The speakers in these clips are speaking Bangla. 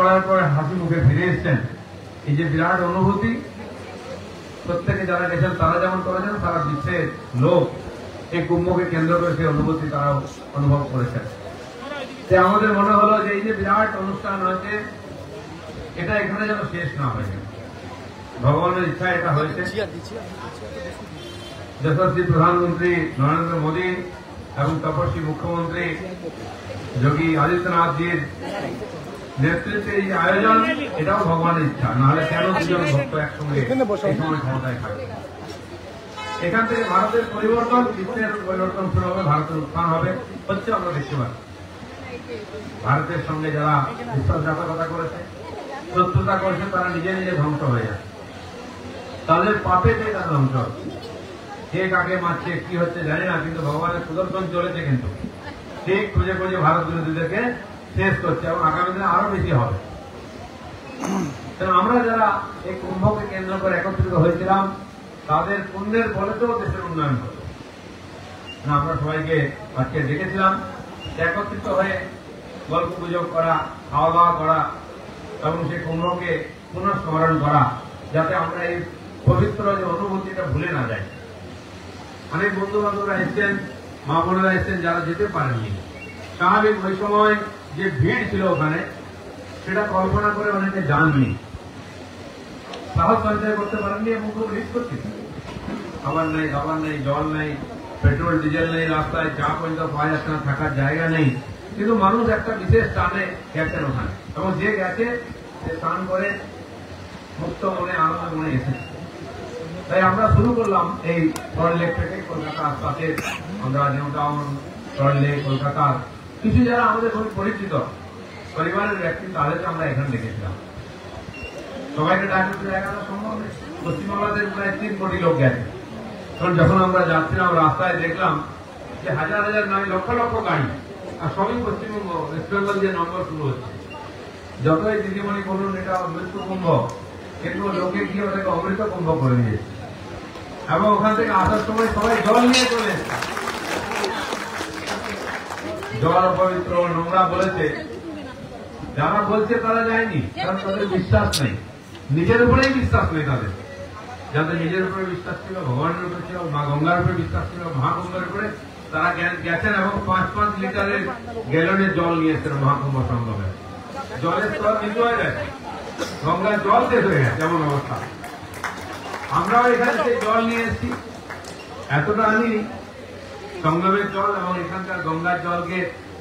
করার পর হাসি মুখে ফিরে এসছেন, এই যে বিরাট অনুভূতি, প্রত্যেকে যারা গেছেন তারা যেমন করেছেন, সারা বিশ্বের লোক এই কুম্ভকে কেন্দ্র করে সেই অনুভূতি তারা অনুভব করেছেন। আমাদের মনে হলো যে এই যে বিরাট অনুষ্ঠান হয়েছে, এটা এখানে যেন শেষ না হয়ে যায়। ভগবানের ইচ্ছা এটা হয়েছে। যশস্বী প্রধানমন্ত্রী নরেন্দ্র মোদী এবং তপস্বী মুখ্যমন্ত্রী যোগী আদিত্যনাথজির নেতৃত্বে এই আয়োজন, এটাও ভগবানের ইচ্ছা। নাহলে কেন দুজন ভক্ত একসঙ্গে এই সময় ক্ষমতায় থাকবে? এখান থেকে ভারতের পরিবর্তন, বিশ্বের পরিবর্তন শুরু হবে, ভারতের উত্থান হবে, হচ্ছে আমরা দেখতে পাচ্ছি। ভারতের সঙ্গে যারা বিশ্বাসঘাতকতা করেছে, শত্রুতা করেছে, তারা নিজে নিজে ধ্বংস হয়ে যায়। তাদের পাপেতে তারা ধ্বংস হচ্ছে। কে কাকে মারছে, কি হচ্ছে জানি না, কিন্তু ভগবানের সুদর্শন চলেছে, কিন্তু ঠিক খুঁজে খুঁজে ভারত বিরোধীদেরকে শেষ করছে এবং আগামী দিনে আরো বেশি হবে। আমরা যারা এই কুম্ভকে কেন্দ্র করে একত্রিত হয়েছিলাম, তাদের পুণ্যের বলে তো দেশের উন্নয়ন হতো না। আমরা সবাইকে আজকে ডেকেছিলাম একত্রিত হয়ে গল্প গুজব করা, খাওয়া দাওয়া করা এবং সেই কুম্ভকে পুনঃস্মরণ করা, যাতে আমরা এই পবিত্র যে অনুভূতিটা ভুলে না যাই। অনেক বন্ধু বান্ধবরা এসছেন, মা বোনেরা এসছেন যারা যেতে পারেননি। স্বাভাবিক ওই সময় যে ভিড় ছিল ওখানে, সেটা কল্পনা করে অনেকে যাননি, সাহস সঞ্চয় করতে পারেননি এবং খুব রিস্ক করছে। খাবার নেই, খাবার নেই, জল নেই, পেট্রোল ডিজেল নেই, রাস্তায় চা পর্যন্ত পাওয়া যাচ্ছে না, থাকার জায়গা নেই। কিন্তু মানুষ একটা বিশেষ স্থানে গেছেন ওখানে, এবং যে গেছে সে স্নান করে মুক্ত মনে, আনন্দ মনে এসেছে। তাই আমরা শুরু করলাম এই সল্টলেক থেকে, কলকাতা আশপাশে আমরা নিউ টাউন, সল্টলেক, কলকাতার কিছু যারা আমাদের খুবই পরিচিত পরিবারের ব্যক্তি, তাদেরকে আমরা এখানে দেখেছিলাম। সবাইকে ডাকতে জায়গাটা সম্ভব নেই। পশ্চিমবাংলাদেশ প্রায় 3 কোটি লোক গেছে। কারণ যখন আমরা যাচ্ছিলাম রাস্তায় দেখলাম যে হাজার হাজার নয়, লক্ষ লক্ষ গাড়ি, আর সবই পশ্চিমবঙ্গ, ওয়েস্ট বেঙ্গল দিয়ে নম্বর শুরু হচ্ছে। যতই দিদিমণি বলুন এটা মৃত্যু কুম্ভ, কিন্তু লোকে গিয়ে ওটাকে অমৃত কুম্ভ করে দিয়েছে। এবং ওখান থেকে আসার সময় সবাই জল নিয়ে চলে এসেছে। জল পবিত্র, নোংরা বলেছে। যারা বলছে তারা যায়নি, কারণ তাদের বিশ্বাস নেই, নিজের উপরেই বিশ্বাস নেই তাদের। যাদের নিজের উপরে বিশ্বাস ছিল, ভগবানের উপরে ছিল, মা গঙ্গার উপরে বিশ্বাস ছিল, মহাকুম্ভের উপরে, তারা গেছেন এবং 5-5 লিটারের গ্যালনের জল নিয়ে এসেছেন মহাকুম্ভ সঙ্গমে। জলের স্তর নিচু হয়ে গেছে, গঙ্গার জল শেষ হয়ে গেছে, এমন অবস্থা। আমরাও এখানে সেই জল নিয়ে এসেছি, এতটা আনি সঙ্গমের জল এবং এখানকার গঙ্গার জলকে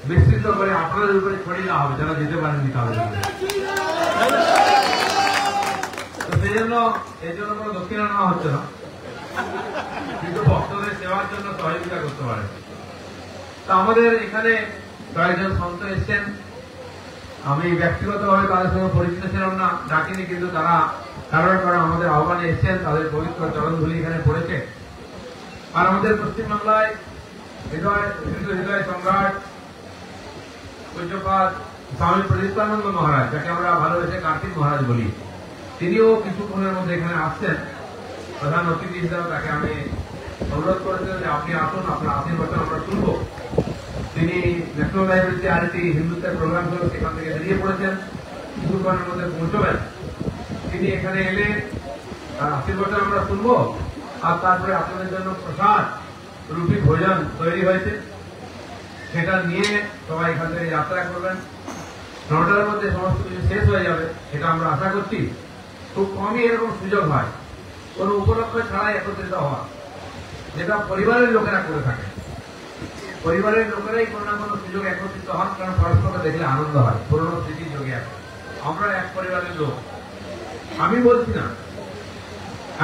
মিশ্রিত করে আপনাদের উপরে ছড়িয়ে দেওয়া হবে, যারা যেতে পারেননি তাদের। সেই জন্য এই জন্য কোনো দক্ষিণা নেওয়া হচ্ছে না, কিন্তু ভক্তদের সেবার জন্য সহযোগিতা করতে পারে। তা আমাদের এখানে কয়েকজন সন্ত এসছেন, আমি ব্যক্তিগতভাবে তাদের সঙ্গে পরিচিত ছিলাম না, ডাকিনি, কিন্তু তারা কারণ আমাদের আহ্বানে এসছেন, তাদের পবিত্র চরণধুলি এখানে পড়েছে। আর আমাদের পশ্চিমবাংলায় হৃদয় সম্রাট পূজ্যপাদ স্বামী প্রদীপ্তানন্দ মহারাজ, যাকে আমরা ভালোবেসে কার্তিক মহারাজ বলি, তিনিও কিছুক্ষণের মধ্যে এখানে আসছেন প্রধান অতিথি হিসাবে। তাকে আমি অনুরোধ করেছিলাম যে আপনি আসুন, আপনার আশীর্বাদ আমরা শুনব। তিনি ন্যাশনাল লাইব্রেরিতে আরেকটি হিন্দুত্বের প্রোগ্রাম ছিল, সেখান থেকে বেরিয়ে পড়েছেন, কিছুক্ষণের মধ্যে পৌঁছবেন। তিনি এখানে এলে তার আশীর্বাদ আমরা শুনব, আর তারপরে আপনাদের জন্য প্রসাদ রুটি ভোজন তৈরি হয়েছে, সেটা নিয়ে সবাই এখান থেকে যাত্রা করবেন। 9টার মধ্যে সমস্ত কিছু শেষ হয়ে যাবে, এটা আমরা আশা করছি। খুব কমই এরকম সুযোগ হয় কোনো উপলক্ষ ছাড়াই একত্রিত হওয়া, যেটা পরিবারের লোকেরা করে থাকে। পরিবারের লোকেরাই কোনো না কোনো সুযোগ একত্রিত হন, কারণ পরস্পরকে দেখলে আনন্দ হয়, পুরোনো স্মৃতির যোগে আছে। আমরা এক পরিবারের লোক। আমি বলছি না,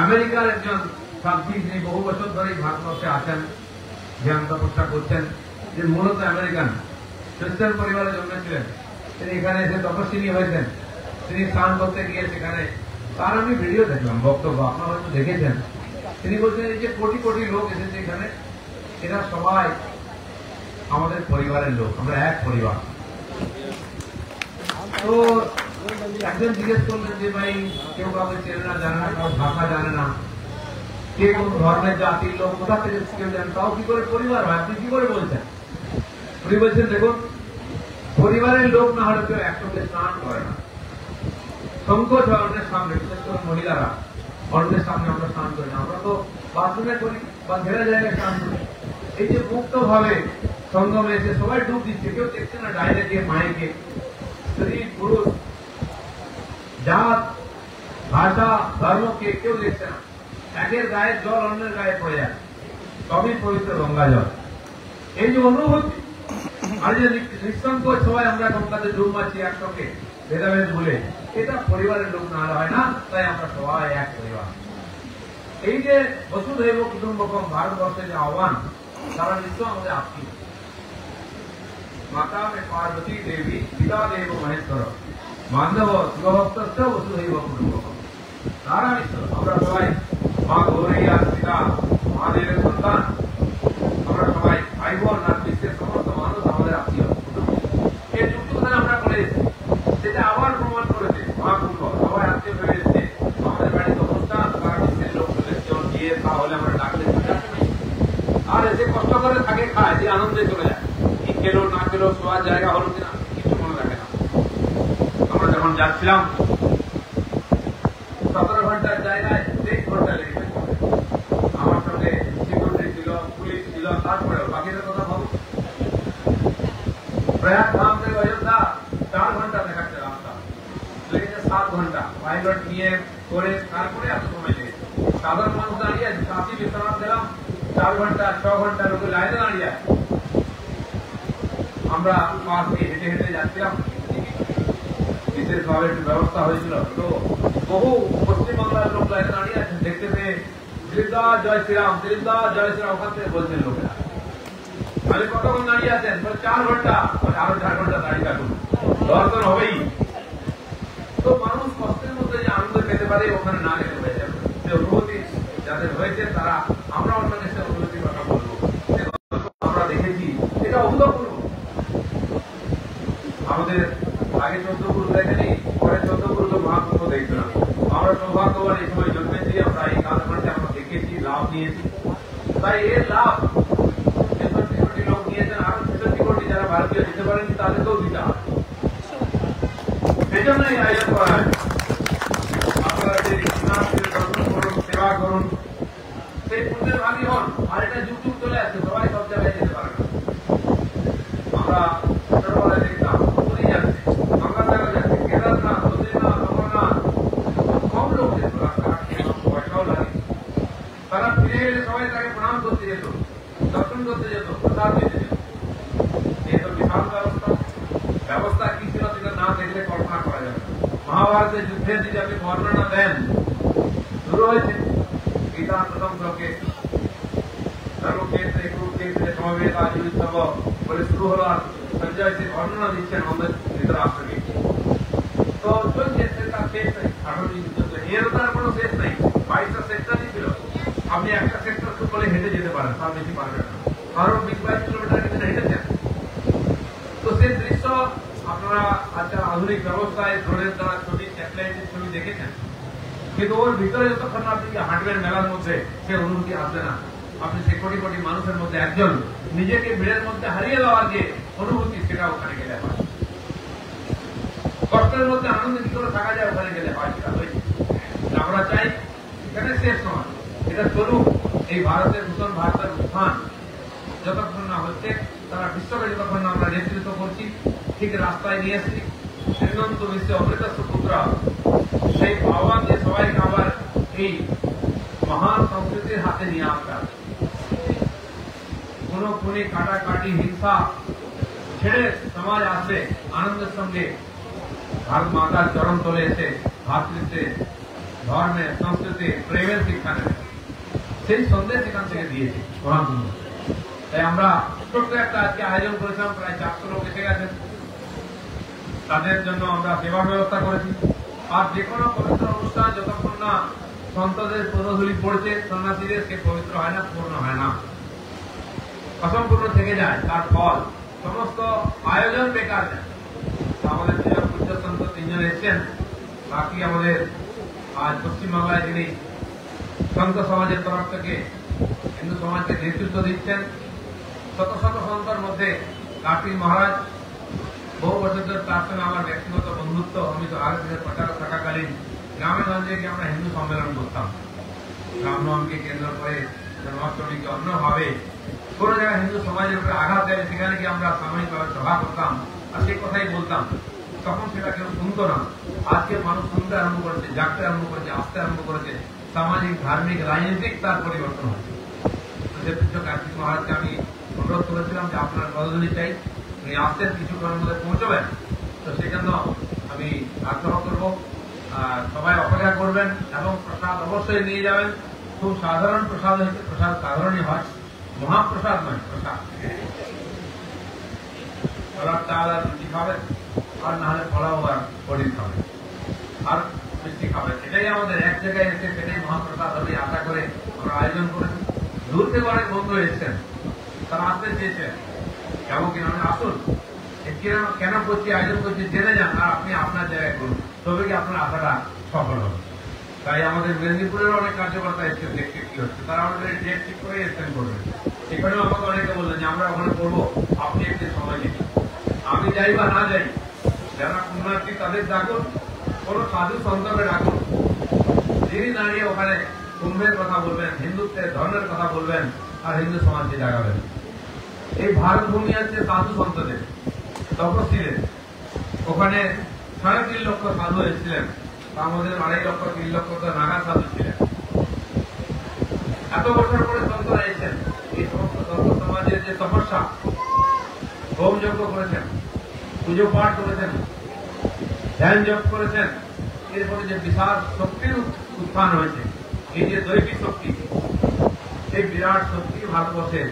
আমেরিকার একজন সাধ্বী, যিনি বহু বছর ধরেই ভারতবর্ষে আছেন, জ্ঞান তপস্যা করছেন, যে মূলত আমেরিকান খ্রিস্টান পরিবারে জন্মেছিলেন, তিনি এখানে এসে তপস্বিনী হয়েছেন। তিনি স্নান করতে গিয়ে সেখানে, তার আমি ভিডিও দেখলাম, বক্তব্য আপনারা হয়তো দেখেছেন। তিনি বলছেন এই যে কোটি কোটি লোক এসেছে এখানে, এরা সবাই আমাদের পরিবারের লোক, আমরা এক পরিবার। তো একজন জিজ্ঞেস করলেন যে ভাই, কেউ কাউকে চেনে না, জানে না, কারো ভাষা জানে না, কে কোন ধর্মের জাতির লোক, কোথা থেকে কেউ জানেন, তাও কি করে পরিবার হয়? আপনি কি করে বলছেন? উনি বলছেন দেখুন, পরিবারের লোক না হলে কেউ একসঙ্গে স্নান করে না, সংকোচ হয় অন্যের সামনে, বিশেষ করে মহিলারা অন্যের সামনে আমরা স্নান করি না, আমরা তো বাথরুমে করি বা ঘেরা জায়গায় স্নান করি। এই যে মুক্ত ভাবে সঙ্গমে এসে সবাই ডুব দিচ্ছে, কেউ দেখছে না ডাইনে কে মায়েকে, স্ত্রী পুরুষ, জাত ভাষা ধর্মকে কেউ দেখছে না, একের গায়ের জল অন্যের গায়ে পড়ে যায়, সবই পবিত্র গঙ্গা জল। এই যে অনুভূতি, আর যে নিঃসংকোচ সবাই আমরা গঙ্গাতে ডুব মারছি একসঙ্গে ভেদাভেদ ভুলে, এটা পরিবারের লোক না হয় না, তাই আমরা সবাই এক পরিবার। এই যে বসুধৈব কুটুম্বকম ভারতবর্ষের যে আহ্বান, সারা বিশ্ব আমাদের আত্মীয়। মাতা মে পার্বতী দেবী, পিতা দেব মহেশ্বর, মাধব শিবভক্ত বসুধৈব কুটুম্বকম। সারা বিশ্ব আমরা সবাই মা গৌরীয়া পিতা মহাদেবের সন্তান, আমরা সবাই ভাই বোন, আর বিশ্বের সমস্ত মানুষ আমাদের আত্মীয়। এই যুক্তি কথা আমরা করে এসেছি, সেটা আবার প্রমাণ করেছে মহাকুম্ভ। সবাই আত্মীয় ভেবে এসেছে, আমাদের বাড়িতে অনুষ্ঠান, সারা বিশ্বের লোক চলেছে, গিয়ে তাহলে আমরা ডাকলে আর এসে কষ্ট করে থাকে, খায়, যে আনন্দে চলে যায়। কি খেলো না খেলো, শোয়ার জায়গা হলো কিনা কিছু মনে রাখে না। আমরা যখন যাচ্ছিলাম 17 ঘন্টার জায়গায় 23 ঘন্টা লেগেছে। আমার সঙ্গে সিকিউরিটি ছিল, পুলিশ ছিল, তারপরেও বাকিদের কথা ভাবো। প্রয়াগ ধাম থেকে অযোধ্যা 4 ঘন্টা দেখাচ্ছে রাস্তা, লেগেছে 7 ঘন্টা। পাইলট নিয়ে করে তারপরে এত সময় লেগেছে। সাধারণ মানুষ দাঁড়িয়ে আছে, কাশি বিশ্রাম দিলাম 4 ঘন্টা 6 ঘন্টা লোকের লাইনে দাঁড়িয়ে আছে। আমরা পাশ দিয়ে হেঁটে হেঁটে যাচ্ছিলাম, বিশেষভাবে একটু ব্যবস্থা হয়েছিল, তো বহু পশ্চিমবাংলার লোক লাইনে দাঁড়িয়ে আছেন, দেখতে পেয়ে দিলীপদা জয় শ্রীরাম, দিলীপদা জয় শ্রীরাম ওখান থেকে বলছেন লোকেরা। তাহলে কতক্ষণ দাঁড়িয়ে আছেন? 4 ঘন্টা। আরো 4 ঘন্টা দাঁড়িয়ে থাকুন, দর্শন হবেই। তো মানুষ কষ্টের মধ্যে যে আনন্দ পেতে পারে ওখানে না গেলে হয়ে যাবে। যে অনুভূতি যাদের হয়েছে তারা, আমরা অন্য দেশের অনুভূতির কথা বলবো, আমরা দেখেছি, এটা অভূতপূর্ব। আমাদের আগে 14 গুরু দেখেনি, পরে 14 গুরু তো মহাকুম্ভ দেখবে না। আমরা সৌভাগ্যবান এই সময় জন্মেছি, আমরা এই কালখণ্ডে আমরা দেখেছি, লাভ নিয়েছি। তাই এর লাভ 63 কোটি লোক নিয়েছেন, আরো 66 কোটি যারা ভারতীয় দিতে পারেনি তাদেরকেও দিতে হবে। সেই জন্যই আয়োজন করা হয়। আপনারা যে দর্শন করুন, সেবা করুন, সেই পুণ্যের ভাগী হন। আর এটা যুগ যুগ চলে আসছে, সবাই সব জায়গায় যেতে পারে না। আমরা ছোটবেলায় দেখতাম পুরী যাচ্ছে, গঙ্গা সাগর যাচ্ছে, কেদারনাথ, বদ্রীনাথ, অমরনাথ, কম লোক যেত, রাস্তাঘাট পয়সাও লাগে। তারা ফিরে এলে সবাই তাকে প্রণাম করতে যেত, দর্শন করতে যেত, প্রসাদ দিতে যেত। এই তো বিশাল ব্যবস্থা কি ছিল সেটা না দেখলে কল্পনা করা যাবে। মহাভারতের যুদ্ধের দিকে আপনি বর্ণনা দেন, শুরু হয়েছে গীতা প্রথম শ্লোকে, সর্বক্ষেত্রে কুরুক্ষেত্রে সমবেত আযুর্যব বলে শুরু হলো। আর সঞ্জয় সে বর্ণনা দিচ্ছেন আমাদের ধৃতরাষ্ট্রকে। তো চলছে, তার শেষ নেই। 18টি যুদ্ধ, এরও তার কোনো শেষ নেই। 22টা সেক্টরই ছিল। আপনি একটা সেক্টর খুব বলে হেঁটে যেতে পারেন, তার বেশি পারবেন না। কারণ 20-22 কিলোমিটার কিন্তু হেঁটেছেন। তো সেই দৃশ্য আপনারা আচ্ছা আধুনিক ব্যবস্থায় ড্রোনের দ্বারা ছবি, স্যাটেলাইটের ছবি দেখেছেন, কিন্তু ওর ভিতরে যতক্ষণ আপনি হাঁটবেন মেলার মধ্যে, সে অনুভূতি আসবে না। আপনি সে কোটি কোটি মানুষের মধ্যে একজন নিজেকে ভিড়ের মধ্যে হারিয়ে দেওয়ার যে অনুভূতি, সেটা ওখানে গেলে হয়। কষ্টের মধ্যে আনন্দে কি করে থাকা যায়, ওখানে গেলে হয়। সেটা হয়েছে। আমরা চাই এখানে শেষ নয়, এটা চলুক। এই ভারতের নূতন ভারতের উত্থান যতক্ষণ না হচ্ছে, তারা বিশ্বকে যতক্ষণ না আমরা নেতৃত্ব করছি, ঠিক রাস্তায় নিয়ে এসেছি। শ্রীনন্ত বিশ্বে অমৃতস্ব পুত্র, সেই আহ্বান যে সবাইকে আবার এই মহান সংস্কৃতির হাতে নিয়ে আসতে হবে। কোন খুনি, কাটাকাটি, হিংসা ছেড়ে সমাজ আসবে আনন্দের সঙ্গে ভারত মাতার চরণ তলে এসে ভাতৃত্বে, ধর্মে, সংস্কৃতি, প্রেমের শিক্ষা নেবে। সেই সন্দেশ এখান থেকে দিয়েছি মহাকুম্ভ। তাই আমরা ছোট্ট একটা আজকে আয়োজন করেছিলাম, প্রায় 400 লোক এসে গেছেন। তাদের জন্য আমরা সেবা ব্যবস্থা করেছি। আর যে কোনো পবিত্র অনুষ্ঠান যতক্ষণ না সন্তদের পদধূলি পড়ছে, সন্ন্যাসীদের, সে পবিত্র হয় না, পূর্ণ হয় না, অসম্পূর্ণ থেকে যায়। তার ফল সমস্ত আয়োজন বেকার যায়। আমাদের দুজন পূজ্য সন্ত 3 জন এসছেন, বাকি আমাদের আজ পশ্চিমবাংলায় যিনি সন্ত সমাজের তরফ থেকে হিন্দু সমাজকে নেতৃত্ব দিচ্ছেন, শত শত সন্তর মধ্যে কার্তিক মহারাজ বহু বছর ধরে তার সঙ্গে আমার ব্যক্তিগত বন্ধুত্ব। আমি তো আরেকদিনের প্রচারক থাকাকালীন গ্রামে গঞ্জে গিয়ে আমরা হিন্দু সম্মেলন করতাম। রামনবমীকে কেন্দ্র করে, জন্মাষ্টমীকে অন্যভাবে কোন জায়গায় হিন্দু সমাজের উপরে আঘাত দেয়, সেখানে গিয়ে আমরা সাময়িকভাবে সভা করতাম আর সেই কথাই বলতাম। তখন সেটা কেউ শুনতো না। আজকে মানুষ শুনতে আরম্ভ করেছে, জাগতে আরম্ভ করেছে, আসতে আরম্ভ করেছে। সামাজিক, ধার্মিক, রাজনৈতিক তার পরিবর্তন হচ্ছে। কার্তিক মহারাজকে আমি অনুরোধ করেছিলাম যে আপনার পদধূলি চাই, উনি আসতেন, কিছুক্ষণের মধ্যে পৌঁছবেন। তো সেজন্য আমি আগ্রহ করব, সবাই অপেক্ষা করবেন এবং প্রসাদ অবশ্যই নিয়ে যাবেন। খুব সাধারণ প্রসাদ হয়েছে, প্রসাদ সাধারণই হয়, মহাপ্রসাদ নয়, প্রসাদ। কলার চাল আর রুটি খাবেন, আর না হলে পোলাও আর পনির খাবেন, আর মিষ্টি খাবেন। এটাই আমাদের এক জায়গায় এসে সেটাই মহাপ্রসাদ হবে আশা করে আমরা আয়োজন করেছি। দূর থেকে অনেক বন্ধু এসেছেন, তারা আসতে চেয়েছেন, যাবো কিনা, আসুন। কেন করছি, আয়োজন করছি জেনে যান, আর আপনি আপনার জায়গায় করুন, তবে কি আপনার আশাটা সফল হবে। তাই আমাদের মেদিনীপুরের অনেক কার্যকর্তা এসছেন দেখতে কি হচ্ছে, তারা আমাদের ডেট ঠিক করে এক্সটেন্ড করবেন। সেখানেও আমাকে অনেকে বললেন যে আমরা ওখানে করবো, আপনি একটু সময় দিন। আমি যাই বা না যাই, যারা পুণ্যার্থী তাদের ডাকুন, কোন সাধু সন্তকে ডাকুন, যিনি দাঁড়িয়ে ওখানে কুম্ভের কথা বলবেন, হিন্দুত্বের ধর্মের কথা বলবেন, আর হিন্দু সমাজকে জাগাবেন। এই ভারত ভূমি আছে সাধু সন্তদের, তপশিলের। ওখানে 3.5 লক্ষ সাধু এসেছিলেন, তার মধ্যে 2.5 লক্ষ 3 লক্ষ তো নাগা সাধু ছিলেন। এত বছর পরে সন্তরা এসেছেন। এই সমস্ত সন্ত সমাজের যে তপস্যা, হোম যজ্ঞ করেছেন, পুজো পাঠ করেছেন, ধ্যান জপ করেছেন, এরপরে যে বিশাল শক্তির উত্থান হয়েছে, এই যে দৈবিক শক্তি, এই বিরাট শক্তি ভারতবর্ষের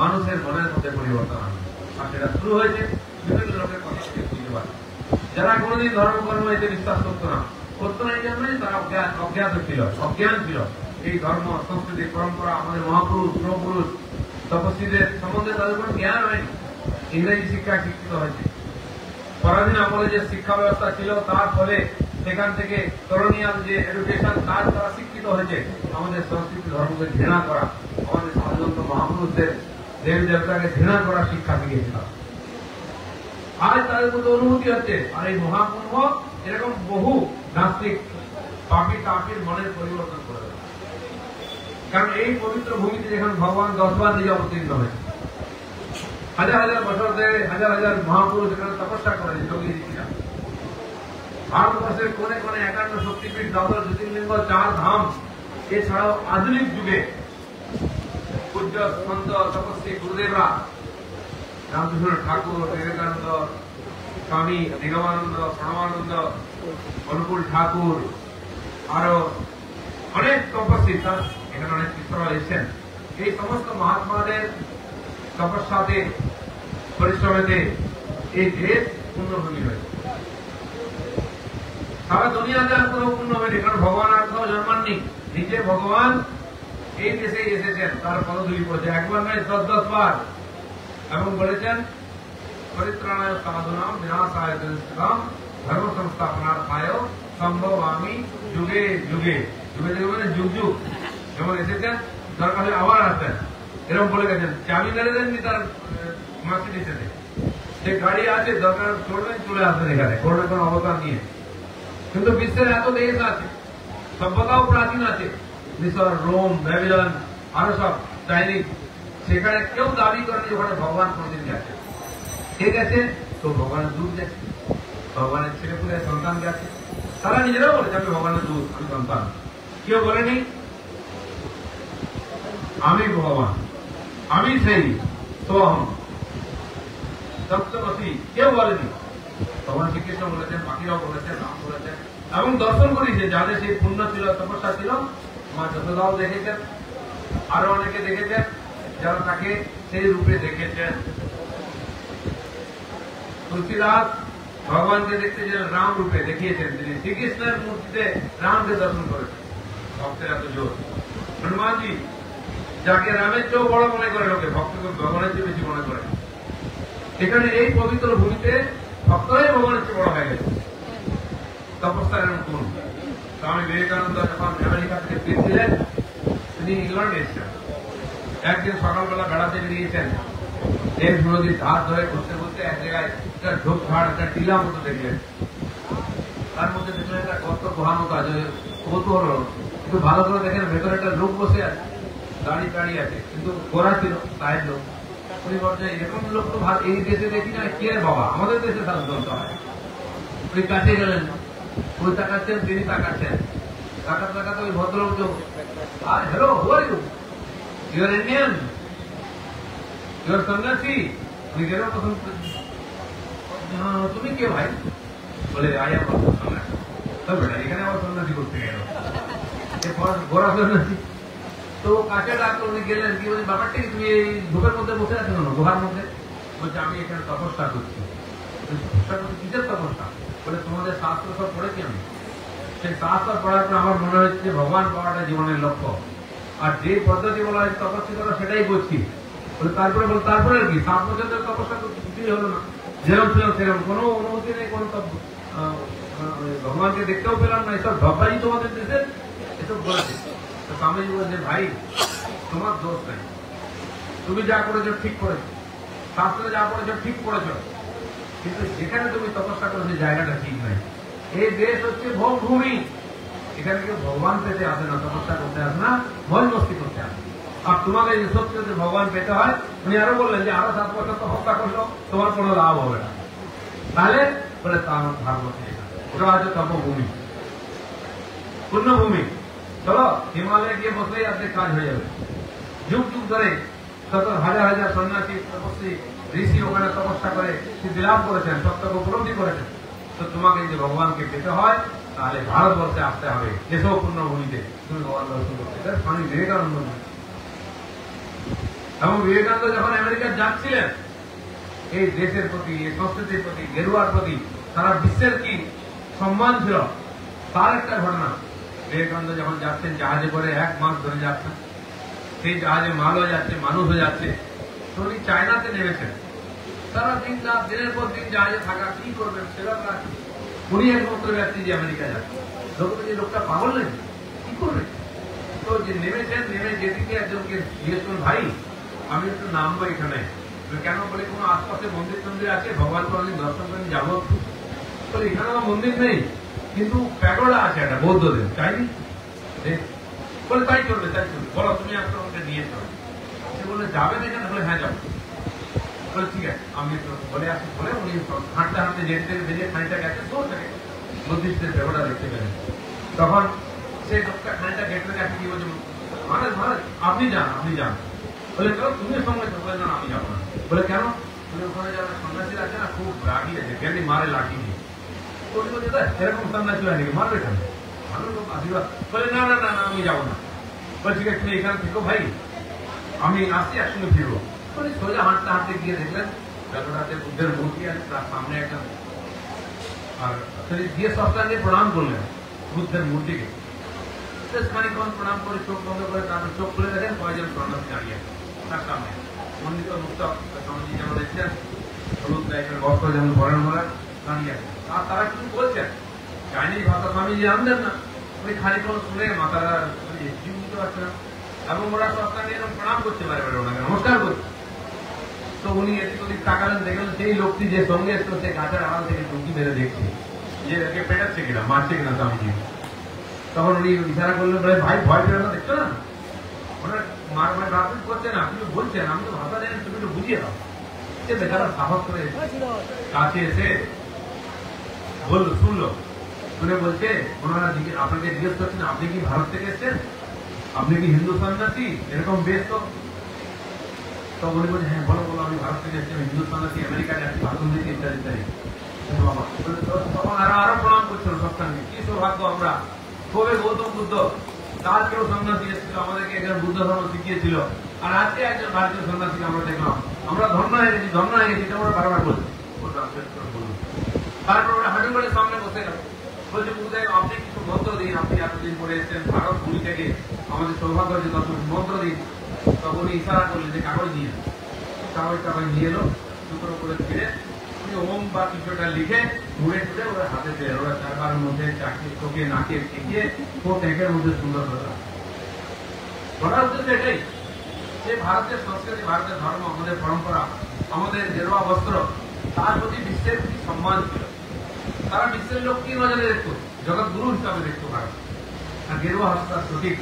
মানুষের মনের মধ্যে পরিবর্তন আনবে। আর সেটা শুরু হয়েছে বিভিন্ন লোকের কথা থেকে বুঝতে পারে। যারা কোনোদিন ধর্মকর্ম এতে বিশ্বাস করতো না, এই জন্যই তারা অজ্ঞাত ছিল, অজ্ঞান ছিল। এই ধর্ম, সংস্কৃতি, পরম্পরা, আমাদের মহাপুরুষ, পূর্বপুরুষ, তপস্বীদের সম্বন্ধে তাদের কোনো জ্ঞান হয়নি। ইংরেজি শিক্ষায় শিক্ষিত হয়েছে। পরাধীন আমলে যে শিক্ষা ব্যবস্থা ছিল, তার ফলে সেখান থেকে কলোনিয়াল যে এডুকেশন, তার দ্বারা শিক্ষিত হয়েছে। আমাদের সংস্কৃতি ধর্মকে ঘৃণা করা, আমাদের সাধারণত মহাপুরুষদের দেব দেবতাকে ঘৃণা করার শিক্ষা দিয়েছিল। আজ তাদের মধ্যে অনুভূতি হচ্ছে, আর এই মহাকুম্ভ এরকম বহু নাস্তিক পাপি তাপির মনের পরিবর্তন করে দেবে। কারণ এই পবিত্র ভূমিতে যেখানে ভগবান 10 বার নিজে অবতীর্ণ হয়েছে, হাজার হাজার বছর ধরে হাজার হাজার মহাপুরুষ এখানে তপস্যা করেছে, যোগী ঋষিরা। ভারতবর্ষের কোনে কোনে 51 শক্তিপীঠ, 12 জ্যোতির্লিঙ্গ, 4 ধাম, এছাড়াও আধুনিক যুগে পূজ্য সন্ত তপস্বী গুরুদেবরা, রামকৃষ্ণ ঠাকুর, বিবেকানন্দ, স্বামী নিগমানন্দ, প্রণবানন্দ, অনুকূল ঠাকুর, আরো অনেক তপস্বী, এখানে অনেক শিষ্যরা এসেছেন। এই সমস্ত মহাত্মাদের তপস্যাতে, পরিশ্রমেতে এই দেশ পূর্ণভূমি হয়েছে। সারা দুনিয়াতে আর কোন পূর্ণ হয়নি, কারণ ভগবান আর কোথাও জন্মাননি। নিজে ভগবান এই দেশে এসেছেন, তার পদধূলি পড়েছে, একবার নয় 10 বার, এবং বলেছেন পরিত্রাণায় সাধুনাম বিনাশায় দুষ্কৃতাম ধর্ম সংস্থাপনার্থায় সম্ভবামি যুগে যুগে। যুগে যুগে মানে যুগ যুগ, যেমন এসেছেন দরকার হলে আবার আসবেন, এরকম বলে গেছেন। চাবি মেরে দেননি তার মার্সিডিসে, যে গাড়ি আছে দরকার চড়বেন, চলে আসবেন এখানে, কোনো কোনো অবতার নিয়ে। কিন্তু বিশ্বের এত দেশ আছে, সভ্যতাও প্রাচীন আছে, মিশর, রোম, ব্যাবিলন, আরো সব চাইনিজ, সেখানে কেউ দাবি করেনি ওখানে ভগবান কোনদিন গেছে। কে গেছে? তো ভগবানের দূত গেছে, ভগবানের ছেলেপুলের সন্তান গেছে। তারা নিজেরাও বলেছে আমি ভগবানের দূত, আমি সন্তান। কেউ বলেনি আমি ভগবান, আমি সেই সোহম সপ্তমী, কেউ বলেনি। ভগবান শ্রীকৃষ্ণ বলেছেন, বাকিরাও বলেছেন, রাম বলেছেন, এবং দর্শন করেছে যাদের সেই পুণ্য ছিল, তপস্যা ছিল। মা যশোদাও দেখেছেন, আরো অনেকে দেখেছেন যারা তাকে সেই রূপে দেখেছেন। তুলসীদাস ভগবানকে দেখতে যে রাম রূপে দেখিয়েছেন, তিনি শ্রীকৃষ্ণের মূর্তিতে রামকে দর্শন করেছেন। ভক্তের এত জোর। হনুমানজি যাকে রামের চেয়েও বড় মনে করে লোকে, ভক্তকে ভগবানের চেয়ে বেশি মনে করে। এখানে এই পবিত্র ভূমিতে ভক্তরাই ভগবানের চেয়ে বড় হয়ে গেছে। তপস্যা এরকম কোন স্বামী বিবেকানন্দ যখন আমেরিকা থেকে ফিরছিলেন, তিনি ইংল্যান্ডে এসেছেন। একদিন সকালবেলা বেড়াতে বেরিয়েছেন, দেশ নদীর ধার ধরে ঘুরতে ঘুরতে এক জায়গায় একটা ঝোপঝাড়, একটা টিলা মতো দেখলেন, তার মধ্যে দেখলেন একটা গর্ত গুহার মতো আছে। কৌতূহল একটু ভালো করে দেখেন, ভেতরে একটা লোক বসে আছে, দাঁড়িয়ে দাঁড়িয়ে আছে, কিন্তু গোরা ছিল তাই লোক। উনি বলছেন এরকম লোক তো এই দেশে দেখি না, কে বাবা, আমাদের দেশে সাধারণত হয়। উনি কাছে গেলেন, উনি তাকাচ্ছেন, তিনি তাকাচ্ছেন, তাকাতে তাকাতে ওই ভদ্রলোক যোগ, hello, who are you? You're Indian, you're sannyasi? উনি গেলেন তখন, তুমি কে ভাই? বলে আই এম সন্ন্যাসী। বেটা এখানে আবার সন্ন্যাসী করতে গেল, এরপর গোরা সন্ন্যাসী। তো কাছে ডাকলো, উনি গেলেন, কি বলছি ব্যাপারটা কি, তুমি এই ধূপের মধ্যে বসে আছো কেন, গুহার মধ্যে? বলছে আমি এখানে তপস্যা করছি। কিসের তপস্যা? বলে তোমাদের শাস্ত্র সব পড়েছি আমি, সেই শাস্ত্র পড়ার পর আমার মনে হচ্ছে ভগবান পাওয়াটা জীবনের লক্ষ্য, আর যে পদ্ধতি বলা হয় তপস্যা করা সেটাই করছি। বলে তারপরে কি 7 বছর ধরে তপস্যা করছি, কিছুই হলো না, যেরকম ছিল সেরকম, কোনো অনুমতি নেই, কোনো ভগবানকে দেখতেও পেলাম না, এসব ঢব্বাজি তোমাদের দেশে এসব বলেছে। তো স্বামীজি বলছে ভাই তোমার দোষ নাই, তুমি যা করেছো ঠিক করেছো, শাস্ত্রে যা পড়েছো ঠিক পড়েছো, কিন্তু যেখানে তুমি তপস্যা করেছো জায়গাটা ঠিক নাই। এই দেশ হচ্ছে ভোগভূমি, এখানে কেউ ভগবান পেতে আসে না, তপস্যা করতে আসে না, মজ মস্তি করতে আসে। আর তোমাকে যে সত্যি সত্যি ভগবান পেতে হয়, উনি আরো বললেন যে আরো 7 বছর তপস্যা করলো, তোমার কোনো লাভ হবে না। তাহলে বলে তার ভাগবত, ওটা হচ্ছে তপভূমি, পুণ্যভূমি। চলো হিমালয়ে গিয়ে বসলেই আপনার কাজ হয়ে যাবে। যুগ যুগ ধরে শত হাজার হাজার সন্ন্যাসী তপস্বী ঋষি ওখানে তপস্যা করে সিদ্ধি লাভ করেছেন, সত্যকে উপলব্ধি করেছেন। তো তোমাকে যদি ভগবানকে পেতে হয় তাহলে ভারতবর্ষে আসতে হবে, এসব পুণ্যভূমিতে তুমি ভগবান দর্শন করতে। স্বামী বিবেকানন্দ। এবং বিবেকানন্দ যখন আমেরিকা যাচ্ছিলেন, এই দেশের প্রতি, এই সংস্কৃতির প্রতি, গেরুয়ার প্রতি সারা বিশ্বের কি সম্মান ছিল তার একটা ঘটনা। বিবেকানন্দ যখন যাচ্ছেন জাহাজে করে, 1 মাস ধরে যাচ্ছেন, সেই জাহাজে মালও যাচ্ছে, মানুষও যাচ্ছে। তো উনি চায়নাতে নেমেছেন, সারা দিন রাত, দিনের পর দিন জাহাজে থাকা, কি করবেন সেটা উনি একমাত্র ব্যক্তি যে আমেরিকা যাচ্ছে। লোকটা পাগল নেই, কি করবে? তো যে নেমেছেন, নেমে যেদিকে একজনকে জিজ্ঞেস করুন, ভাই আমি একটু নামবো এখানে, কেন? বলে কোনো আশপাশে মন্দির টন্দির আছে, ভগবানকে অনেক দর্শন করে যাবো। বলে এখানে আমার মন্দির নেই, কিন্তু প্যাগোডা আছে একটা বৌদ্ধদের, চাইনি? বলে তাই চলবে, তাই চলবে, বলো তুমি আসলে আমাকে নিয়ে চলো। সে বলে যাবেন এখানে? বলে হ্যাঁ যাবো। বলে ঠিক আছে আমি বলে আসি। বলে উনি হাঁটতে হাঁটতে যেতে বেরিয়ে খানিকটা গেছে, দূর থেকে বুদ্ধিস্টের প্যাগোডা দেখতে পেলেন। তখন সেই লোকটা খানিকটা গেটের কাছে কি বলছে, মহারাজ মহারাজ আপনি যান, আপনি যান। বলে চলো তুমি সঙ্গে চলো। বলে না আমি যাবো না। বলে কেন? বলে ওখানে যারা সন্ন্যাসীরা আছে না, খুব রাগি আছে, কেন মারে লাঠি নিয়ে। বলছে এরকম সন্ন্যাসী হয় নাকি, মারবে কেন? ভালো লোক আশীর্বাদ। বলে না না না না আমি যাবো না। বলে ঠিক আছে তুমি এখানে থেকো ভাই, আমি আসছি, একসঙ্গে ফিরবো। বলে সোজা হাঁটতে হাঁটতে গিয়ে দেখলেন প্যাগোডাতে বুদ্ধের মূর্তি আছে, তার সামনে একটা, আর গিয়ে সপ্তাহে প্রণাম করলেন বুদ্ধের মূর্তিকে। খানিকক্ষণ প্রণাম করে চোখ বন্ধ করে তারপর চোখ খুলে দেখেন কয়েকজন সন্ন্যাসী দাঁড়িয়ে তার সামনে। মন্দির মুক্ত স্বামীজি যেমন দেখছেন, হলুদ টাইপের বস্ত্র যেমন পরেন ওরা দাঁড়িয়ে আছে, আর তারা কিছু বলছেন চাইনিজ ভাষা, স্বামীজি জানতেন না। ওই খানিকক্ষণ শুনে মাথারা বুঝতে পারছে না, এবং ওরা সপ্তাহে এরকম প্রণাম করতে পারে, ওনাকে নমস্কার করছে। তো উনি এদিক ওদিক তাকালেন, দেখলেন সেই লোকটি যে সঙ্গে এসতো সে গাছের আড়াল থেকে টুকি মেরে দেখছে যে একে পেটাচ্ছে কিনা, মারছে কিনা স্বামীজি। তখন উনি ইশারা করলেন, বলে ভাই ভয় পেলে না, দেখছো না ওনার মার মার রাত্রি করছে না, আপনি বলছেন আমি তো ভাষা জানি, তুমি একটু বুঝিয়ে দাও। সে বেচারা সাহস করে কাছে এসে বললো, শুনলো, শুনে বলছে ওনারা আপনাকে জিজ্ঞেস করছেন আপনি কি ভারত থেকে এসছেন, আপনি কি হিন্দু সন্ন্যাসী, এরকম বেশ তো উনি বলছে হ্যাঁ বলো বলো আমি ভারত থেকে এসছি, আমি হিন্দু সন্ন্যাসী, আমেরিকায় যাচ্ছি, ভারত থেকে ইত্যাদি ইত্যাদি। তখন আরো প্রণাম করছিল সপ্তাহে, কি সৌভাগ্য আমরা, কবে গৌতম বুদ্ধ তার কেউ সন্ন্যাসী এসেছিল, আমাদেরকে এখানে বুদ্ধ ধর্ম শিখিয়েছিল, আর আজকে একজন ভারতীয় সন্ন্যাসীকে আমরা দেখলাম, আমরা ধন্য হয়ে গেছি, ধন্য হয়ে গেছি, আমরা বারবার বলছি। তারপর ওরা হাঁটু করে সামনে বসে গেল, বলছে বুদ্ধদেব আপনি কিছু মন্ত্র দিন, আপনি এতদিন পরে এসছেন ভারত ভূমি থেকে, আমাদের সৌভাগ্য হচ্ছে দর্শন, মন্ত্র দিন। তখন উনি ইশারা করলেন যে কাগজ নিয়ে, কাগজ নিয়ে এলো, টুকরো করে ছিঁড়ে উনি ওম বা কিছুটা লিখে মুড়ে টুড়ে ওরা হাতে দিয়ে, ওরা চারবার মধ্যে চাকরি চোখে নাকে ঠেকিয়ে ও ট্যাঙ্কের মধ্যে সুন্দর কথা বলার উদ্দেশ্য এটাই যে ভারতের সংস্কৃতি, ভারতের ধর্ম, আমাদের পরম্পরা, আমাদের গেরুয়া বস্ত্র তার প্রতি বিশ্বের কি সম্মান ছিল। তারা বিশ্বের লোক কি নজরে দেখতো, জগৎ গুরু হিসাবে দেখতো ভারত। আর গেরুয়া হত্যা সঠিক।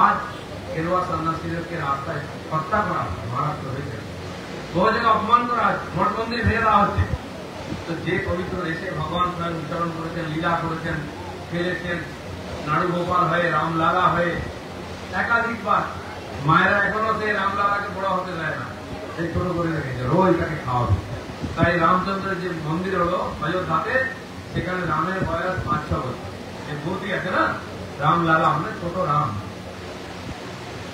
আজ গেরুয়া সন্ন্যাসীদেরকে রাস্তায় হত্যা করা মহারাষ্ট্র হয়েছে, বহু জায়গায় অপমান করা হচ্ছে, মঠ মন্দির ভেঙে দেওয়া হচ্ছে। তো যে পবিত্র দেশে ভগবান স্বয়ং বিচরণ করেছেন, লীলা করেছেন, খেলেছেন, নাড়ু গোপাল হয়ে, রামলালা হয়ে, একাধিকবার মায়েরা এখনো সেই রামলালাকে বড় হতে দেয় না, সেই ছোট করে রেখেছে, রোজ তাকে খাওয়াবে। তাই রামচন্দ্রের যে মন্দির হলো অযোধ্যাতে, সেখানে রামের বয়স 5-6 বছর। যে মূর্তি আছে না রামলালা, মানে ছোট রাম,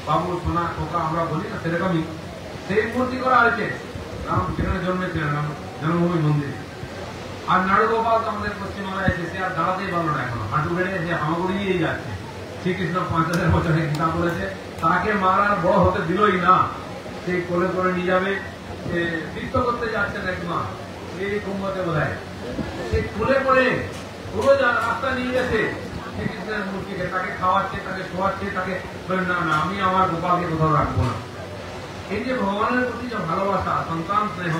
বাবু সোনা খোকা আমরা বলি না, সেরকমই সেই মূর্তি করা হয়েছে রাম যেখানে জন্মেছিলেন, রাম জন্মভূমি মন্দির। আর নাড়ু গোপাল তো আমাদের পশ্চিমবাংলায় এসে সে আর দাঁড়াতেই পারলো না, এখন হাঁটু বেড়ে সে হামাগুড়িয়েই যাচ্ছে। শ্রীকৃষ্ণ 5000 বছরে গীতা বলেছে, তাকে মারার বড় হতে দিলই না। সে কোলে করে নিয়ে যাবে, সে তীর্থ করতে যাচ্ছেন একবার এই কুম্ভতে বোধ হয়, সে কোলে করে পুরো রাস্তা নিয়ে গেছে শ্রীকৃষ্ণের মূর্তিকে, তাকে খাওয়াচ্ছে, তাকে শোয়াচ্ছে, তাকে না না আমি আমার গোপালকে কোথাও রাখবো না। এই যে ভগবানের প্রতি যে ভালোবাসা, সন্তান স্নেহ,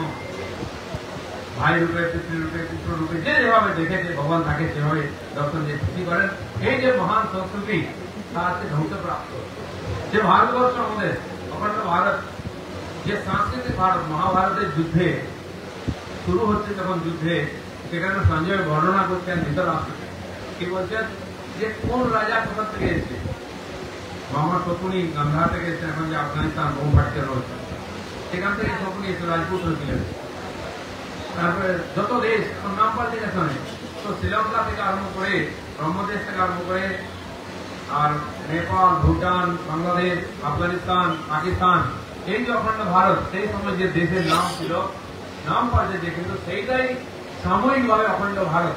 ভাই রূপে, পিতৃরূপে, পুত্র রূপে, যে যেভাবে দেখেছে ভগবান তাকে সেভাবে দর্শন দিয়ে খুশি করেন, এই যে মহান সংস্কৃতি তা আজকে ধ্বংসপ্রাপ্ত। যে ভারতবর্ষ আমাদের অখণ্ড ভারত, যে সাংস্কৃতিক ভারত, মহাভারতের যুদ্ধে শুরু হচ্ছে যখন যুদ্ধে, সেখানে সঞ্জয় বর্ণনা করছেন ধৃতরাষ্ট্রকে, কি বলছেন যে কোন রাজা কোথা থেকে এসেছে। মামা শকুনি গান্ধার থেকে এসেছেন, এখন যে আফগানিস্তান বোম ফাটতে রয়েছে, সেখান থেকে শকুনি এসে রাজপুত্র ছিলেন। তারপরে যত দেশ নাম পাল্টে গেছে অনেক, তো শ্রীলঙ্কা থেকে আরম্ভ করে, ব্রহ্মদেশ থেকে আরম্ভ করে, আর নেপাল, ভুটান, বাংলাদেশ, আফগানিস্তান, পাকিস্তান, এই যে অখণ্ড ভারত, সেই সময় যে দেশের নাম ছিল নাম পাল্টেছে, কিন্তু সেইটাই সাময়িকভাবে অখণ্ড ভারত,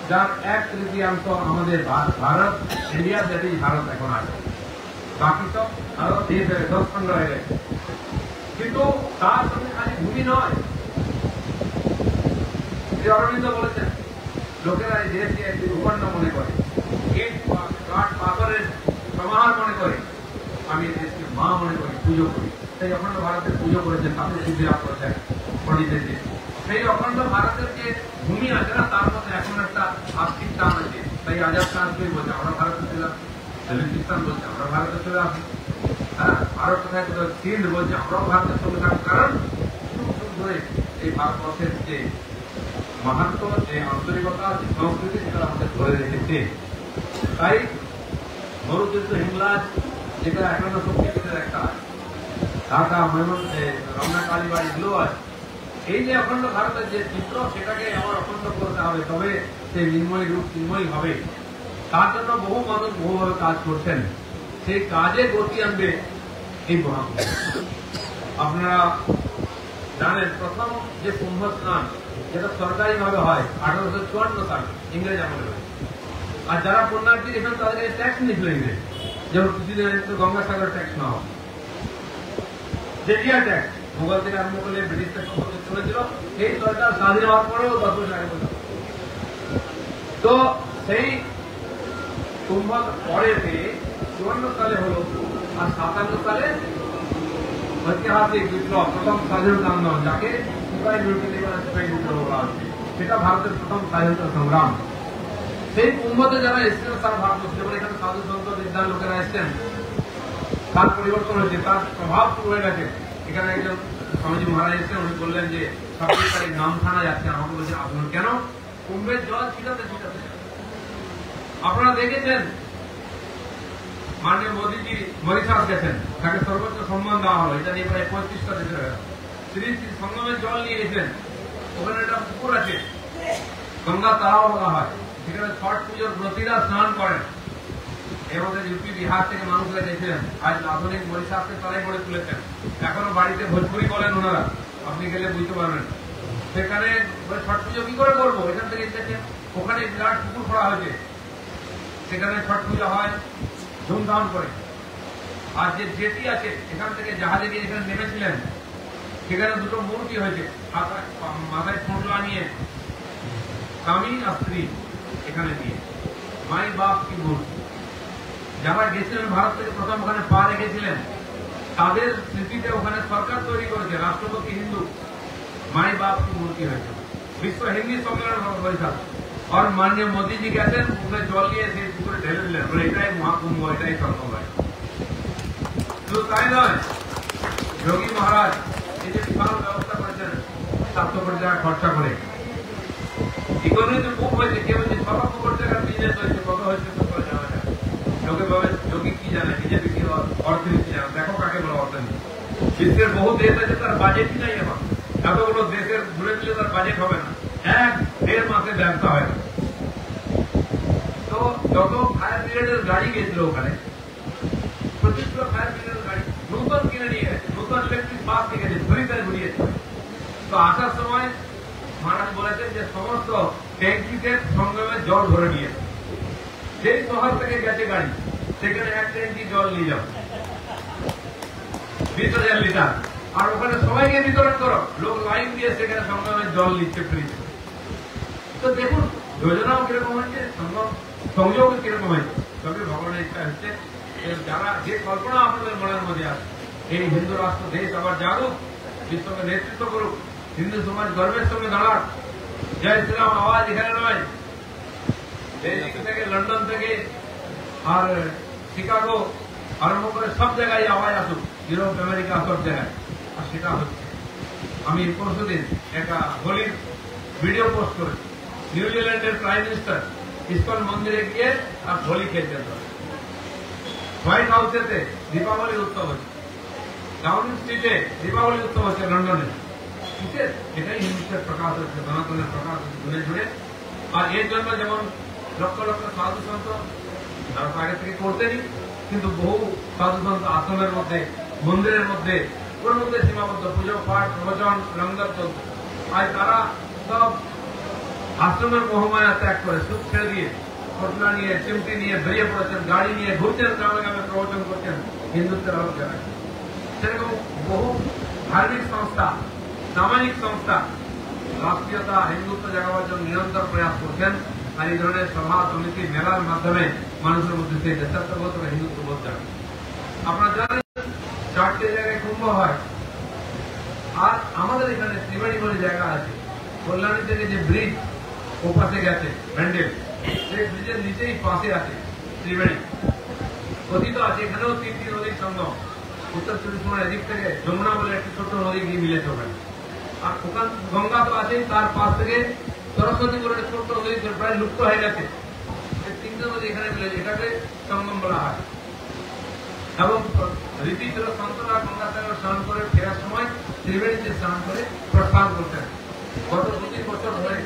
যার 1/3 আমাদের Bharat, India, that is Bharat এখন আছে। বাকি সব আরো দেশ 10 খণ্ড হয়ে গেছে। কিন্তু তার সঙ্গে খালি ভূমি নয়, অরবিন্দ বলেছেন লোকেরা এই দেশকে একটি ভূখণ্ড মনে করে, কাঠ পাথরের সমাহার মনে করে, আমি এই দেশকে মা মনে করি, পুজো করি। সেই অখণ্ড ভারতের পুজো করেছেন, তাতে সিদ্ধি লাভ করেছেন পণ্ডিতের যে সেই অখণ্ড ভারতের যে ভূমি আছে না, তার মধ্যে এখন একটা আস্তিক টান আছে। তাই আজাদ কাশ্মীর বলছে আমরা ভারতে ছিলাম, বেলুচিস্তান বলছে আমরা ভারতে চলে আসি, হ্যাঁ, আরো কোথায় কোথাও সিন্ধ বলছে আমরাও ভারতের সঙ্গে থাকবো। কারণ যুগ যুগ ধরে এই ভারতবর্ষের যে মাহাত্ম, যে আন্তরিকতা, যে সংস্কৃতি, সেটা আমাদের ধরে রেখেছে। তাই মরুতীর্থ হিমরাজ, যেটা এখনো শক্তিপীঠের একটা ঢাকা, রমনা কালীবাড়ি, এগুলো আছে। এই যে অখণ্ড ভারতের যে চিত্র, সেটাকে আমার অখণ্ড করতে হবে, তবে সেই নির্ময় রূপ চিন্ময় হবে। তার জন্য বহু মানুষ বহুভাবে কাজ করছেন, সেই কাজে গতি আনবে এই মহাকুম্ভ। আপনারা জানেন প্রথম যে কুম্ভ স্নান, যেটা সরকারি ভাবে হয় 1854 সালে ইংরেজ আমলে হয়। আর যারা পুণ্যার্থী এখানে তাদেরকে ট্যাক্স নিয়েছিল ইংরেজ, যেমন কিছুদিন আগে গঙ্গাসাগর ট্যাক্স নেওয়া, জেটিয়া ট্যাক্স মোগল থেকে আরম্ভ করলে ব্রিটিশদের সম্পর্কে চলেছিল। এই সরকার স্বাধীন হওয়ার পরেও 10 বছর আগে পর্যন্ত। তো সেই কুম্ভ পরে 54 সালে হলো, আর 57 সালে ঐতিহাসিক বিপ্লব, প্রথম স্বাধীনতা আন্দোলন, যাকে সিপাহী বিপ্লব বলা হচ্ছে, সেটা ভারতের প্রথম স্বাধীনতা সংগ্রাম। সেই কুম্ভতে যারা এসেছেন সারা ভারতবর্ষ, যেমন এখানে সাধু সন্ত বিদ্যার লোকেরা এসেছেন, তার পরিবর্তন হয়েছে, তার প্রভাব শুরু হয়ে গেছে। এখানে একজন স্বামীজি মহারাজ এসেছেন, উনি বললেন যে 26 তারিখ নামখানা যাচ্ছে। আমাকে বলছেন আপনার কেন? কুম্ভের জল ছিটাতে ছিটাতে। আপনারা দেখেছেন মাননীয় মোদীজি মরিশাস গেছেন, তাকে সর্বোচ্চ সম্মান দেওয়া হলো, এটা নিয়ে প্রায় 35টা দেশে গেল। শ্রী শ্রী সঙ্গমের জল নিয়ে গেছেন, ওখানে একটা পুকুর আছে, গঙ্গা তারাও বলা হয়, সেখানে ছট পুজোর ব্রতীরা স্নান করেন। এর মধ্যে ইউপি বিহার থেকে মানুষরা গেছিলেন, আজ আধুনিক মরিশাসকে তলায় করে তুলেছেন। এখনো বাড়িতে ভোজপুরি বলেন ওনারা, আপনি গেলে বুঝতে পারবেন। সেখানে ছট পুজো কি করে করবো, এখান থেকে এসেছে, ওখানে বিরাট পুকুর করা হয়েছে, সেখানে ছট পুজো হয় ধুমধাম করে। আর যে জেটি আছে, এখান থেকে জাহাজে গিয়ে এখানে নেমেছিলেন, সেখানে দুটো মূর্তি হয়েছে, মাথায় ফোঁটলা নিয়ে স্বামী আর স্ত্রী, এখানে দিয়ে মাই বাপ কি মূর্তি। যারা গেছিলেন ভারত থেকে প্রথম ওখানে পা রেখেছিলেন, তাদের স্মৃতিতে ওখানে সরকার তৈরি করেছে, রাষ্ট্রপতি হিন্দু, माई बाप की मूर्ति है। विश्व हिंदी सम्मेलन হয়েছে और माननीय मोदी जी कहते हैं उसमें जल लिए সেই পুকুরে ঢেলে দিলেন, বলে এটাই মহাকুম্ভ, এটাই সঙ্গম। শুধু তাই নয়, যোগী মহারাজ এই যে বিশাল ব্যবস্থা করেছেন 700 কোটি টাকা খরচা করে, ইকোনমিতে খুব হয়েছে, কেউ যে 6 লক্ষ কোটি টাকার বিজনেস হয়েছে, কত হয়েছে তো করে জানা যায়। লোকে ভাবে যোগী কি জানে, বিজেপি কি অর্থনীতি জানে, দেখো কাকে বলে অর্থনীতি। বিশ্বের বহু দেশ আছে তার বাজেটই নাই, এখন এতগুলো দেশের ঘুরে দিলে তার বাজেট হবে না, 1-1.5 মাসে ব্যবসা হয় না। তো যত ফায়ার ব্রিগেডের গাড়ি গেছিল ওখানে, প্রচুর ফায়ার ব্রিগেডের গাড়ি নতুন কিনে নিয়ে গেছে, নতুন ইলেকট্রিক বাস নিয়ে গেছে, ঘুরিতে ঘুরিয়েছে। তো আসার সময় মহারাজ বলেছেন যে সমস্ত ট্যাঙ্কিতে সঙ্গমে জল ভরে নিয়েছে, যেই শহর থেকে গেছে গাড়ি সেখানে 1 ট্যাঙ্কি জল নিয়ে যাও, 20,000 লিটার, আর ওখানে সবাইকে বিতরণ করো, লোক লাইন দিয়ে সেখানে সঙ্গমে জল নিচ্ছে ফ্রিতে। তো দেখুন যোজনাও কিরকম হয়েছে, সংযোগ কিরকম হয়েছে। তবে ভগবানের ইচ্ছা হচ্ছে যারা যে কল্পনা আপনাদের মনের মধ্যে আছে, এই হিন্দু রাষ্ট্র দেশ আবার জাগুক, বিশ্বকে নেতৃত্ব করুক, হিন্দু সমাজ গর্বের সঙ্গে দাঁড়াক। জয় শ্রীরাম আওয়াজ এখানে নয়, দিল্লি থেকে, লন্ডন থেকে আর শিকাগো আরম্ভ করে সব জায়গায় আওয়াজ আসুক, ইউরোপ আমেরিকা সব জায়গায়, আর সেটা হচ্ছে। আমি পরশুদিন একটা হোলির ভিডিও পোস্ট করেছি, নিউজিল্যান্ডের প্রাইম মিনিস্টার ইস্কন মন্দিরে গিয়ে আর হোলি খেলতেন। হোয়াইট হাউসেতে দীপাবলির উৎসব হচ্ছে, ডাউনিং স্ট্রিটে দীপাবলির উৎসব হচ্ছে লন্ডনে। কিসের? এটাই হিন্দুত্বের প্রকাশ হচ্ছে, সনাতনের প্রকাশ হচ্ছে জুড়ে জুড়ে। আর এর জন্য যেমন লক্ষ লক্ষ সাধু সন্ত, তারা তো আগে থেকে করতেনি, কিন্তু বহু সাধু সন্ত আশ্রমের মধ্যে, মন্দিরের মধ্যে, ওর মধ্যে সীমাবদ্ধ, পুজো পাঠ প্রবচন লঙ্গর চলত। আর তারা সব আশ্রমের মহামায়া ত্যাগ করে সুখ ছেড়ে দিয়ে ঘটনা নিয়ে, চিমটি নিয়ে বেরিয়ে পড়েছেন, গাড়ি নিয়ে ঘুরছেন, গ্রামে গ্রামে প্রবচন করছেন, হিন্দুত্বের আলোক জানায়। সেরকম বহু ধার্মিক সংস্থা, সামাজিক সংস্থা রাষ্ট্রীয়তা, হিন্দুত্ব জাগাবার জন্য নিরন্তর প্রয়াস করছেন। আর এই ধরনের সভা সমিতি মেলার মাধ্যমে মানুষের মধ্যে সেই দেশাত্মবোধ বা হিন্দুত্ববোধ জানে। আপনারা জানেন 4টে জায়গায় কুম্ভ হয়, আর আমাদের এখানে ত্রিবেণী বলে জায়গা আছে, কল্যাণী থেকে যে ব্রিজ ওপাশে গেছে ব্যান্ডেল, সেই ব্রিজের নিচেই পাশে আছে ত্রিবেণী, কথিত আছে এখানেও 3টি নদীর সঙ্গম। উত্তর 24 পরগনার এদিক থেকে যমুনা বলে একটি ছোট নদী গিয়ে মিলেছে ওখানে, আর ওখান গঙ্গা তো আছেই, তার পাশ থেকে সরস্বতী বলে একটা ছোট্ট নদী প্রায় লুপ্ত হয়ে গেছে। এই 3টে নদী এখানে মিলেছে, এটাকে সঙ্গম বলা হয়। এবং রীতি ছিল সন্তরা গঙ্গাসাগর স্নান করে ফেরার সময় ত্রিবেণীতে স্নান করে প্রস্থান করতেন। গত 2-3 বছর ধরে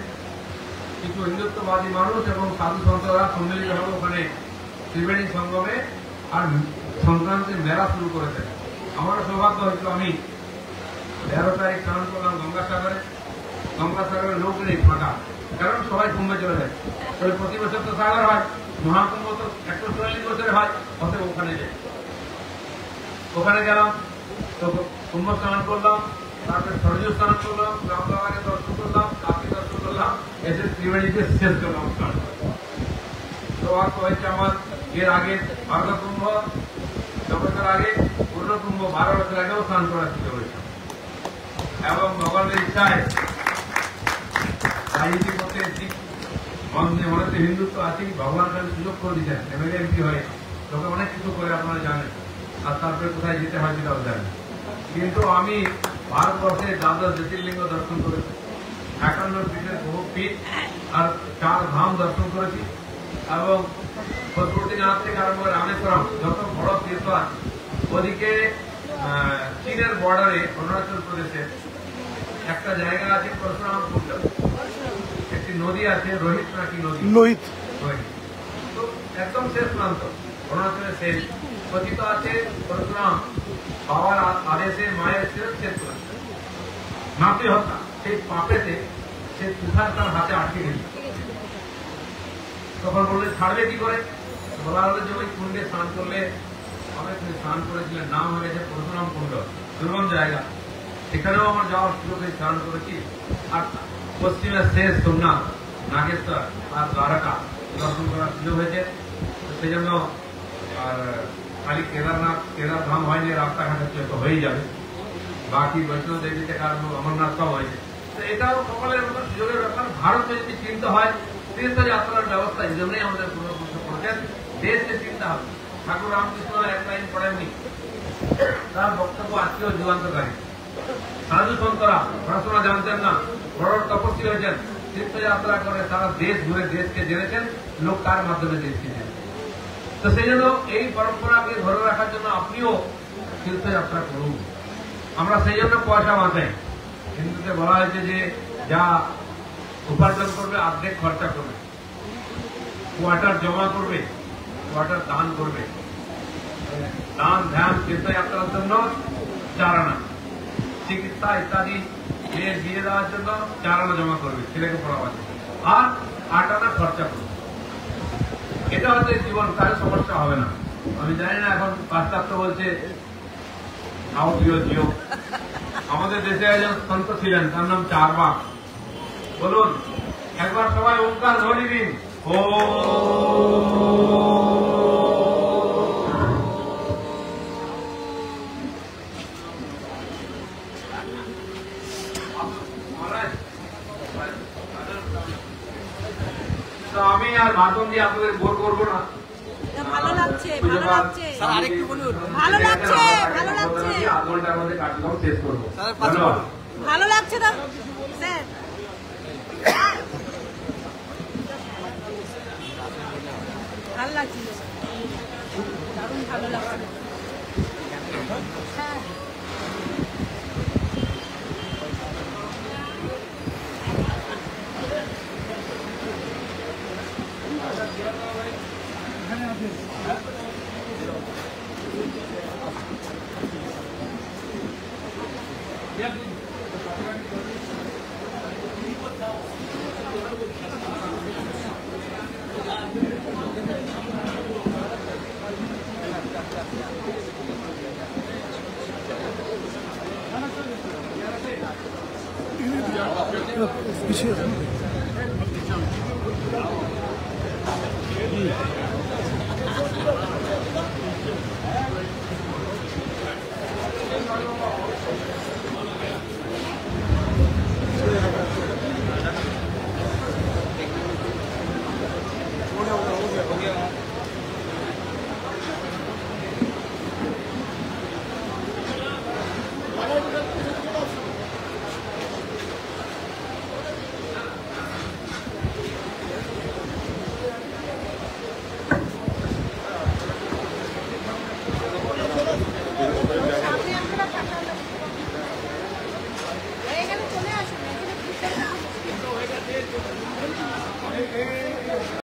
কিছু হিন্দুত্ববাদী মানুষ এবং সাধু সন্তরা সম্মিলিত হবে ওখানে ত্রিবেণী সঙ্গমে, আর সংক্রান্তির মেলা শুরু করেছেন। আমারও সৌভাগ্য হয়েছিল, আমি 13 তারিখ স্নান করলাম গঙ্গাসাগরে। গঙ্গাসাগরের লোক নেই, ফাঁকা, কারণ সবাই কুম্ভে চলে যায়। তবে প্রতি বছর তো সাগর হয়, মহাকুম্ভ তো 144 বছরে হয়, অতএব ওখানে যাই। ওখানে গেলাম, তো কুম্ভ স্নান করলাম, তারপরে সরজু স্নান করলাম, রামবাবাকে দর্শন করলাম, কাশী দর্শন করলাম, এসে ত্রিবেণীতে শেষ করলাম স্নান। তো আর হয়েছে আমার এর আগে ভারত কুম্ভ 6 বছর আগে, পূর্ণ কুম্ভ 12 বছর আগেও স্নান করার সুযোগ হয়েছে। এবং ভগবানের ইচ্ছায় রাজনীতি করতে এসেছি, মনে হচ্ছে হিন্দুত্ব আছেই, ভগবান খালি সুযোগ করে দিচ্ছেন, এমএলএ এমপি হয়ে লোকে অনেক কিছু করে, আপনারা জানেন, আর তারপরে কোথায় যেতে হয় সেটাও জানেন। কিন্তু আমি ভারতবর্ষে 12 জ্যোতির্লিঙ্গ দর্শন করেছি, 51 পীঠের বহু পীঠ আর 4 ধাম দর্শন করেছি, এবং পশুপতিনাথ থেকে আরম্ভ করে রামেশ্বরম যত বড় তীর্থ আছে। ওদিকে চীনের বর্ডারে অরুণাচল প্রদেশে একটা জায়গা আছে পরশুরাম কুণ্ড, একটি নদী আছে রোহিত নাকি নদী, লোহিত, তো একদম শেষ প্রান্ত, অরুণাচলের শেষ। কথিত আছে পরশুরাম বাবার আদেশে মায়ের শেষ প্রান্ত, মাতৃ হত্যা, সেই পাপেতে সে তুষার তার হাতে আটকে গেল। তখন বললে ছাড়বে কি করে, বলা হলো যে ওই কুণ্ডে স্নান করলে হবে। তিনি স্নান করেছিলেন, নাম হয়েছে পরশুরাম কুণ্ড, দুর্গম জায়গা, সেখানেও আমার যাওয়ার সুযোগ হয়ে স্নান করেছি। আর পশ্চিমের শেষ সোমনাথ, নাগেশ্বর আর দ্বারকা দর্শন করার সুযোগ হয়েছে। সেই জন্য আর খালি কেদারধাম হয়নি, রাস্তাঘাটের তো হয়েই যাবে। বাকি বৈষ্ণব দেবী থেকে আরম্ভ অমরনাথ সব হয়েছে। তো এটাও সকলের মতো সুযোগের ব্যাপার। ভারতে যদি চিন্তা হয় তীর্থযাত্রার ব্যবস্থা এই জন্যই আমাদের পূর্বপুরুষ করেছেন, দেশকে চিন্তা হবে। ঠাকুর রামকৃষ্ণ এক লাইন পড়েননি, তার বক্তব্য আজকেও যুগান্তকারী। সাধু সন্তরা পড়াশোনা জানতেন না, বড় তপস্বী হয়েছেন, তীর্থযাত্রা করে সারা দেশ ঘুরে দেশকে জেনেছেন, লোক কার মাধ্যমে দেশকে জেনেছেন। তো সেই জন্য এই পরম্পরাকে ধরে রাখার জন্য আপনিও তীর্থযাত্রা করুন। আমরা সেই জন্য পয়সা বাঁচাই। হিন্দুতে বলা হয়েছে যে যা উপার্জন করবে অর্ধেক খরচা করবে, কোয়ার্টার জমা করবে, কোয়ার্টার দান করবে। দান ধ্যান তীর্থযাত্রার জন্য 4 আনা, চিকিৎসা ইত্যাদি মেয়ের বিয়ে দেওয়ার জন্য 4 আনা জমা করবে, ছেলেকে পড়াবার জন্য, আর 8 আনা খরচা করবে। এটা হচ্ছে জীবন, কারো সমস্যা হবে না। আমি জানি না এখন পাশ্চাত্য বলছে খাও প্রিয় জিও। আমাদের দেশে একজন সন্ত ছিলেন, তার নাম চারবাক। বলুন একবার সবাই ওঙ্কার ধ্বনি দিন, ও আমি আর মাধ্যম দিয়ে আপনাদের বোর করবো না। ভালো লাগছে, ভালো লাগছে, আরেকটু বলুন। ভালো লাগছে, ভালো লাগছে, 8 ঘন্টার মধ্যে কার্যক্রম শেষ করবো। ধন্যবাদ। ভালো লাগছে না স্যার? ভালো লাগছে, দারুণ ভালো লাগছে। হ্যাঁ পিছিয়ে